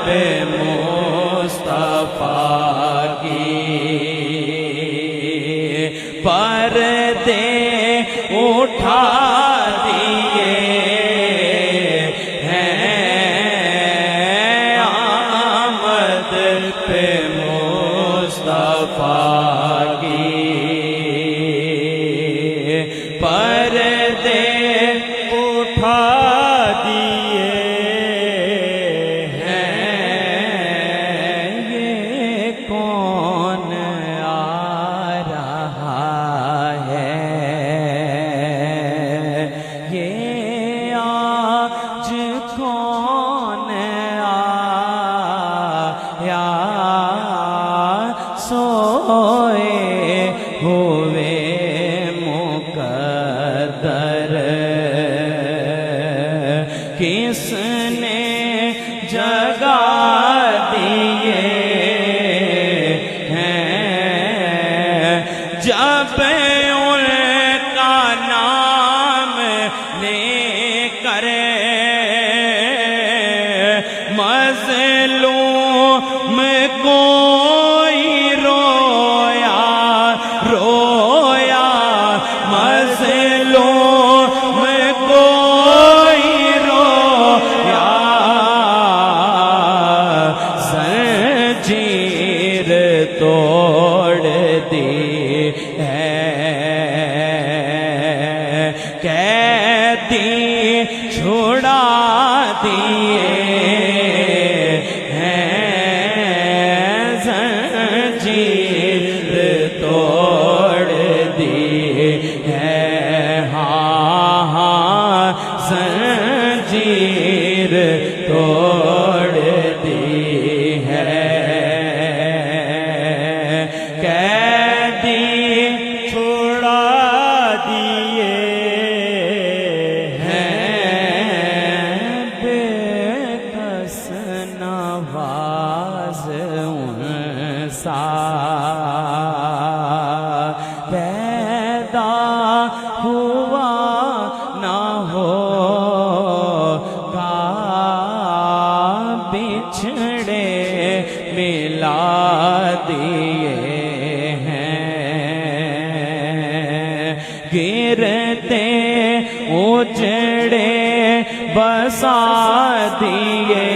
पे मुस्तफा की पर्दे उठा दिए हैं आमद पे मुस्तफा की पर्दे उठा दिए हैं। ये कौन आ रहा है, ये आज कौन आया सोए हुए मुकद्दर किसने जगा दिए हैं। जब उनका नाम लेकर मज़लूम कोई रोया रोया, मज़लूम कोई रोया, ज़ंजीर तोड़ दी है, कैदी छुड़ा दिए हैं, ज़ंजीर तोड़ दी है। हाँ हाँ ज़ंजीर तोड़ दी है, कैदी छुड़ा दिए हैं। बेकस नवाज़ उनसा पैदा हुआ ना होगा, बिछड़े मिला दिए हैं, गिरते उजड़े बसा दिए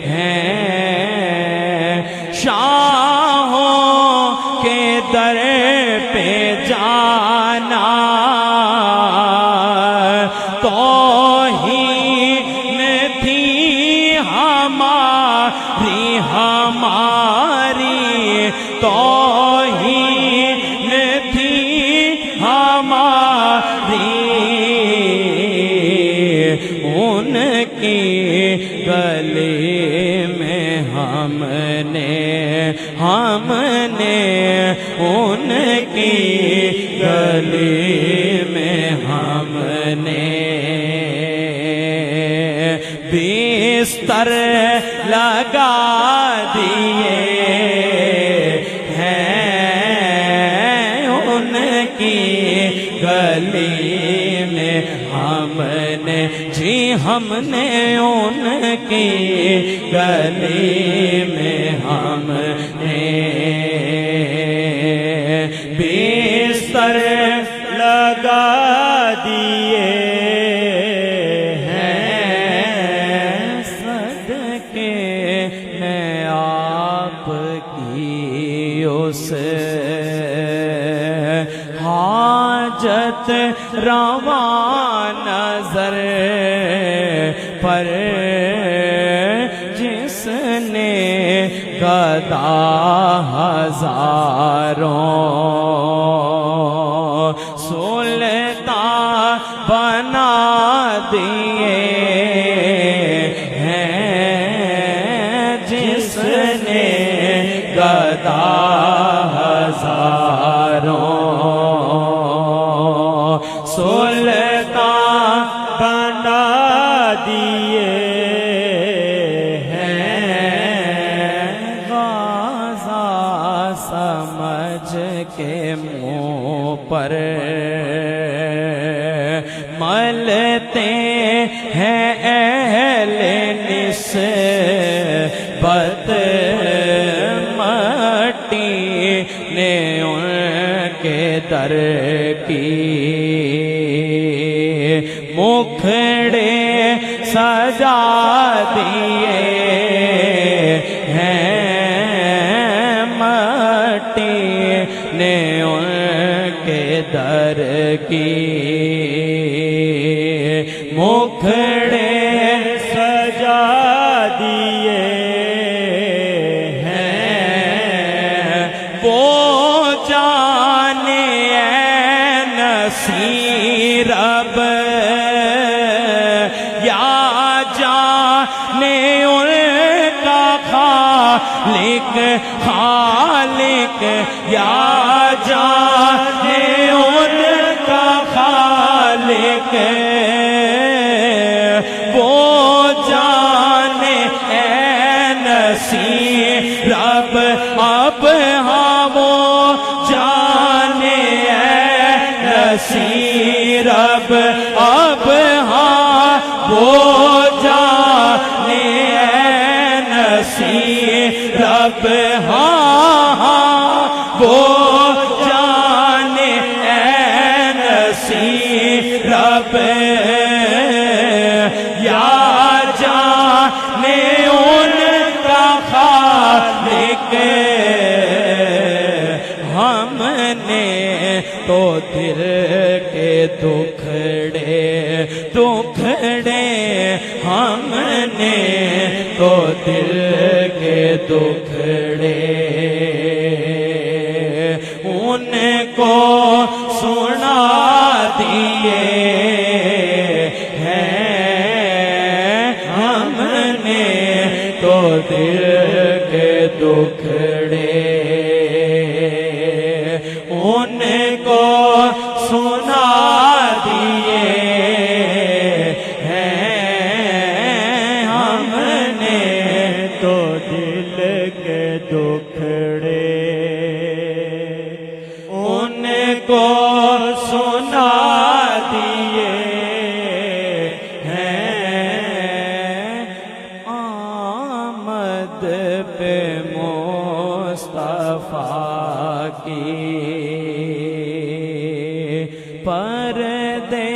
हैं। शाहों के दर पे जाना तौहीन थी हमारी हमारी, तौहीन थी हमारी। उनकी गली में हमने उनकी गली में हमने बिस्तर लगा दिए हैं। उनकी गली में हमने जी हमने उनकी गली में हमने बिस्तर लगा दिए हैं। सदके मैं आपकी उस हाजत रवा नजर पर जिसने गदा हजारों सुल्तान बना दिए हैं, जिसने गदा हजारों सुल्तान बना दिए हैं। गाज़ा समझ के मुँह पर मलते हैं अहले निस निस्बत मट्टी ने उनके दर की, मुखड़े सजा दिए हैं मट्टी ने उनके दर की, मुखड़े सजा दिए हैं। वो जाने नसीरब या जाने उनका खालिक, खालिक या जाने उनका खालिक, वो जाने नसीरब अब हाँ वो जाने नसीरब अब हाँ वो जाने नसीरब हाँ वो जाने नसीरब या जाने उनका खालिक। हमने तो दिल के दुखड़े दुखड़े, हमने तो दिल के दुखड़े उनको सुना दिए हैं। हमने तो दिल के दुखड़े उनको सुना दिए हैं। हमने तो दिल के दुखड़े उनको सुना दिए हैं। आमद पे मुस्तफा की पर्दे